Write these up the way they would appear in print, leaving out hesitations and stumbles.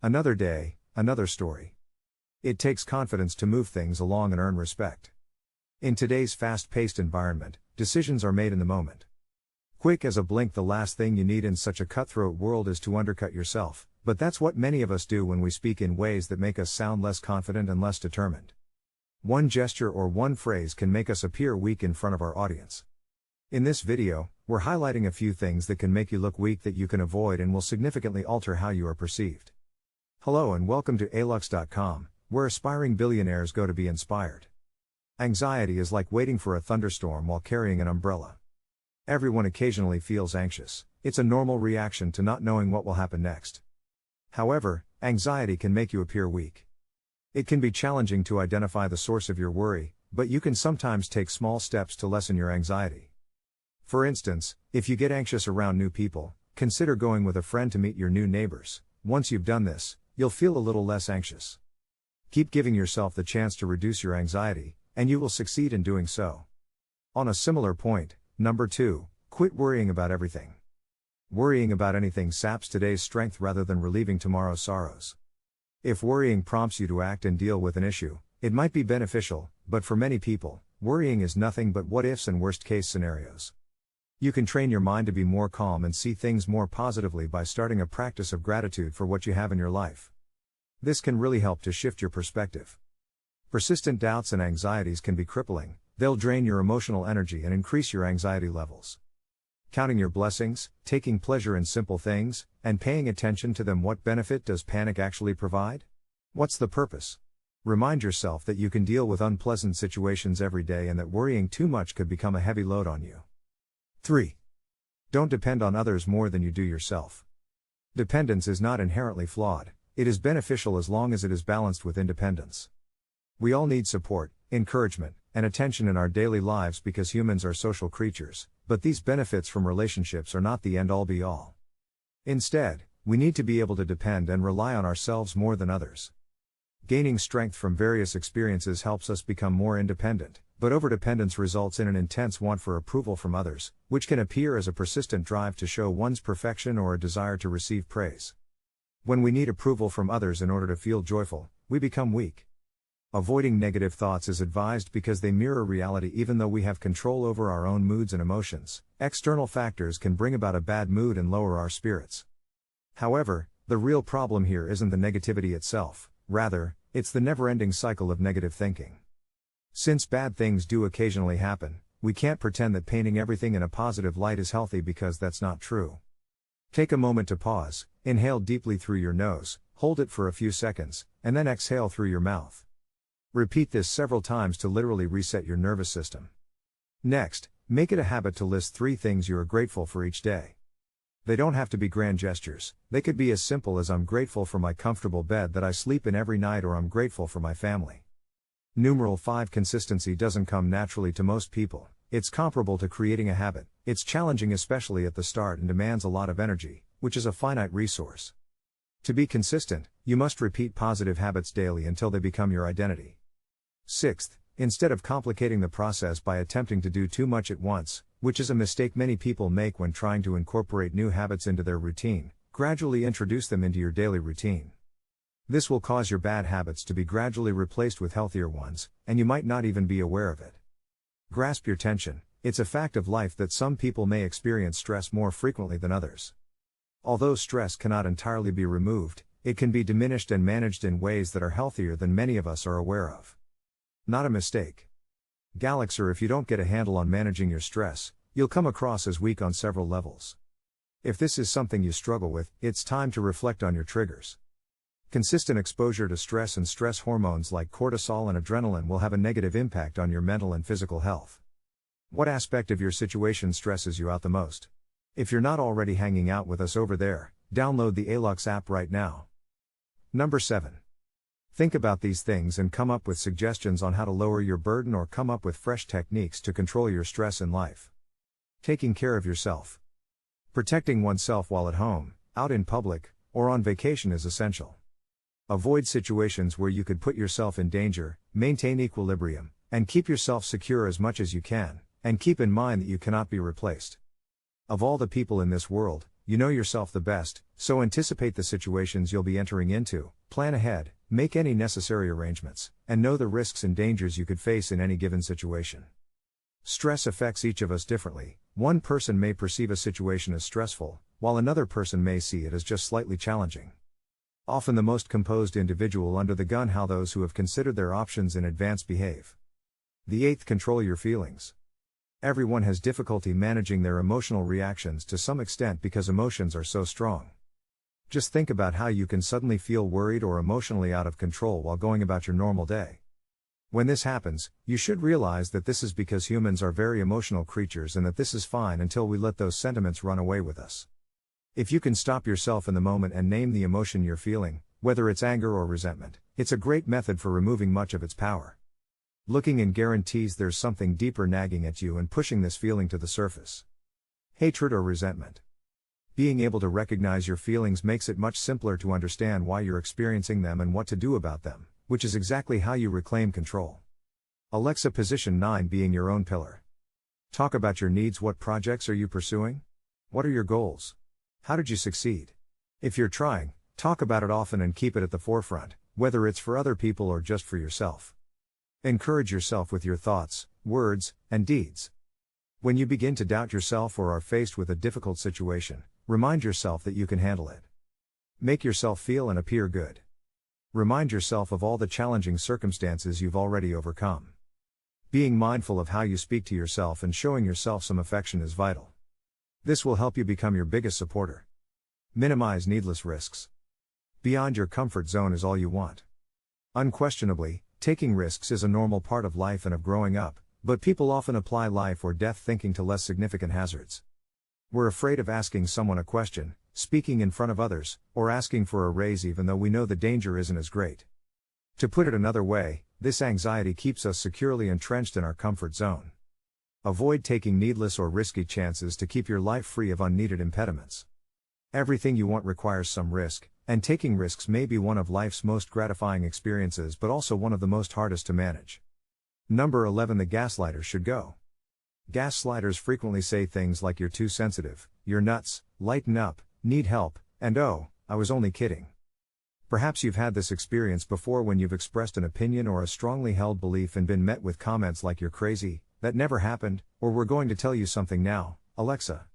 Another day, another story. It takes confidence to move things along and earn respect. In today's fast-paced environment, decisions are made in the moment. Quick as a blink, the last thing you need in such a cutthroat world is to undercut yourself, but that's what many of us do when we speak in ways that make us sound less confident and less determined. One gesture or one phrase can make us appear weak in front of our audience. In this video, we're highlighting a few things that can make you look weak that you can avoid and will significantly alter how you are perceived. Hello and welcome to alux.com, where aspiring billionaires go to be inspired. Anxiety is like waiting for a thunderstorm while carrying an umbrella. Everyone occasionally feels anxious. It's a normal reaction to not knowing what will happen next. However, anxiety can make you appear weak. It can be challenging to identify the source of your worry, but you can sometimes take small steps to lessen your anxiety. For instance, if you get anxious around new people, consider going with a friend to meet your new neighbors. Once you've done this, you'll feel a little less anxious. Keep giving yourself the chance to reduce your anxiety, and you will succeed in doing so. On a similar point, number 2, quit worrying about everything. Worrying about anything saps today's strength rather than relieving tomorrow's sorrows. If worrying prompts you to act and deal with an issue, it might be beneficial, but for many people, worrying is nothing but what-ifs and worst-case scenarios. You can train your mind to be more calm and see things more positively by starting a practice of gratitude for what you have in your life. This can really help to shift your perspective. Persistent doubts and anxieties can be crippling. They'll drain your emotional energy and increase your anxiety levels. Counting your blessings, taking pleasure in simple things, and paying attention to them. What benefit does panic actually provide? What's the purpose? Remind yourself that you can deal with unpleasant situations every day and that worrying too much could become a heavy load on you. 3. Don't depend on others more than you do yourself. Dependence is not inherently flawed. It is beneficial as long as it is balanced with independence. We all need support, encouragement, and attention in our daily lives because humans are social creatures, but these benefits from relationships are not the end-all be-all. Instead, we need to be able to depend and rely on ourselves more than others. Gaining strength from various experiences helps us become more independent, but overdependence results in an intense want for approval from others, which can appear as a persistent drive to show one's perfection or a desire to receive praise. When we need approval from others in order to feel joyful, we become weak. Avoiding negative thoughts is advised because they mirror reality. Even though we have control over our own moods and emotions, external factors can bring about a bad mood and lower our spirits. However, the real problem here isn't the negativity itself, rather, it's the never-ending cycle of negative thinking. Since bad things do occasionally happen, we can't pretend that painting everything in a positive light is healthy because that's not true. Take a moment to pause, inhale deeply through your nose, hold it for a few seconds, and then exhale through your mouth. Repeat this several times to literally reset your nervous system. Next, make it a habit to list 3 things you are grateful for each day. They don't have to be grand gestures. They could be as simple as I'm grateful for my comfortable bed that I sleep in every night, or I'm grateful for my family. Numeral 5. Consistency doesn't come naturally to most people. It's comparable to creating a habit. It's challenging, especially at the start, and demands a lot of energy, which is a finite resource. To be consistent, you must repeat positive habits daily until they become your identity. 6th, instead of complicating the process by attempting to do too much at once, which is a mistake many people make when trying to incorporate new habits into their routine, gradually introduce them into your daily routine. This will cause your bad habits to be gradually replaced with healthier ones, and you might not even be aware of it. Grasp your tension. It's a fact of life that some people may experience stress more frequently than others. Although stress cannot entirely be removed, it can be diminished and managed in ways that are healthier than many of us are aware of. Not a mistake. Galaxer, if you don't get a handle on managing your stress, you'll come across as weak on several levels. If this is something you struggle with, it's time to reflect on your triggers. Consistent exposure to stress and stress hormones like cortisol and adrenaline will have a negative impact on your mental and physical health. What aspect of your situation stresses you out the most? If you're not already hanging out with us over there, download the Alux app right now. Number 7. Think about these things and come up with suggestions on how to lower your burden or come up with fresh techniques to control your stress in life. Taking care of yourself. Protecting oneself while at home, out in public, or on vacation is essential. Avoid situations where you could put yourself in danger, maintain equilibrium, and keep yourself secure as much as you can, and keep in mind that you cannot be replaced. Of all the people in this world, you know yourself the best, so anticipate the situations you'll be entering into, plan ahead, make any necessary arrangements, and know the risks and dangers you could face in any given situation. Stress affects each of us differently. One person may perceive a situation as stressful, while another person may see it as just slightly challenging. Often the most composed individual under the gun, how those who have considered their options in advance behave. The eighth, control your feelings. Everyone has difficulty managing their emotional reactions to some extent because emotions are so strong. Just think about how you can suddenly feel worried or emotionally out of control while going about your normal day. When this happens, you should realize that this is because humans are very emotional creatures and that this is fine until we let those sentiments run away with us. If you can stop yourself in the moment and name the emotion you're feeling, whether it's anger or resentment, it's a great method for removing much of its power. Looking in guarantees there's something deeper nagging at you and pushing this feeling to the surface. Hatred or resentment. Being able to recognize your feelings makes it much simpler to understand why you're experiencing them and what to do about them, which is exactly how you reclaim control. Alexa, position 9, being your own pillar. Talk about your needs. What projects are you pursuing? What are your goals? How did you succeed? If you're trying, talk about it often and keep it at the forefront, whether it's for other people or just for yourself. Encourage yourself with your thoughts, words, and deeds. When you begin to doubt yourself or are faced with a difficult situation, remind yourself that you can handle it. Make yourself feel and appear good. Remind yourself of all the challenging circumstances you've already overcome. Being mindful of how you speak to yourself and showing yourself some affection is vital. This will help you become your biggest supporter. Minimize needless risks. Beyond your comfort zone is all you want. Unquestionably, taking risks is a normal part of life and of growing up, but people often apply life or death thinking to less significant hazards. We're afraid of asking someone a question, speaking in front of others, or asking for a raise even though we know the danger isn't as great. To put it another way, this anxiety keeps us securely entrenched in our comfort zone. Avoid taking needless or risky chances to keep your life free of unneeded impediments. Everything you want requires some risk, and taking risks may be one of life's most gratifying experiences but also one of the most hardest to manage. Number 11, the gaslighter should go. Gaslighters frequently say things like you're too sensitive, you're nuts, lighten up, need help, and oh, I was only kidding. Perhaps you've had this experience before when you've expressed an opinion or a strongly held belief and been met with comments like you're crazy, that never happened, or we're going to tell you something now, Alexa.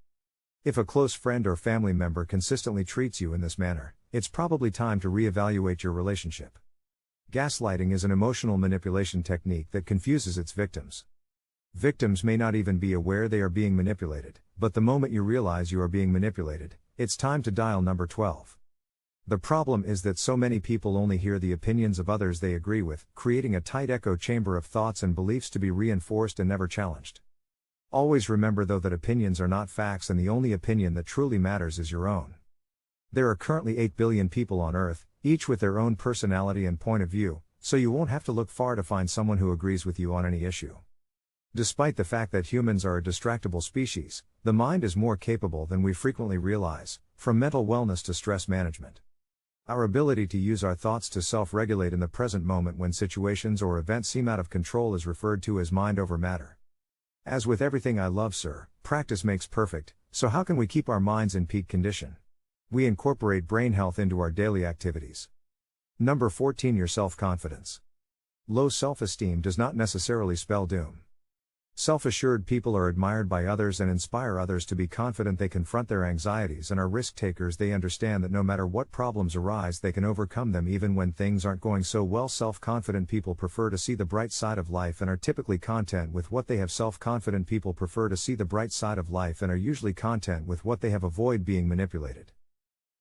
If a close friend or family member consistently treats you in this manner, it's probably time to reevaluate your relationship. Gaslighting is an emotional manipulation technique that confuses its victims. Victims may not even be aware they are being manipulated, but the moment you realize you are being manipulated, it's time to dial number 12. The problem is that so many people only hear the opinions of others they agree with, creating a tight echo chamber of thoughts and beliefs to be reinforced and never challenged. Always remember though that opinions are not facts and the only opinion that truly matters is your own. There are currently 8 billion people on Earth, each with their own personality and point of view, so you won't have to look far to find someone who agrees with you on any issue. Despite the fact that humans are a distractible species, the mind is more capable than we frequently realize, from mental wellness to stress management. Our ability to use our thoughts to self-regulate in the present moment when situations or events seem out of control is referred to as mind over matter. As with everything I love, sir, practice makes perfect, so how can we keep our minds in peak condition? We incorporate brain health into our daily activities. Number 14, your self-confidence. Low self-esteem does not necessarily spell doom. Self-assured people are admired by others and inspire others to be confident. They confront their anxieties and are risk takers. They understand that no matter what problems arise, they can overcome them even when things aren't going so well. Self-confident people prefer to see the bright side of life and are typically content with what they have. Self-confident people prefer to see the bright side of life and are usually content with what they have. Avoid being manipulated.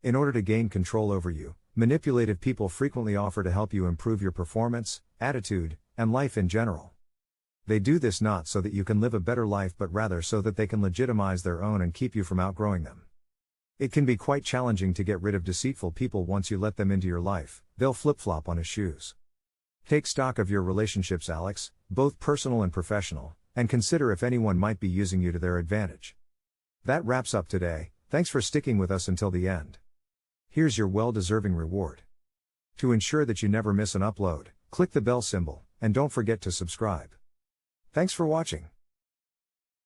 In order to gain control over you, manipulative people frequently offer to help you improve your performance, attitude, and life in general. They do this not so that you can live a better life but rather so that they can legitimize their own and keep you from outgrowing them. It can be quite challenging to get rid of deceitful people once you let them into your life. They'll flip-flop on his shoes. Take stock of your relationships, Alex, both personal and professional, and consider if anyone might be using you to their advantage. That wraps up today. Thanks for sticking with us until the end. Here's your well-deserving reward. To ensure that you never miss an upload, click the bell symbol, and don't forget to subscribe. Thanks for watching.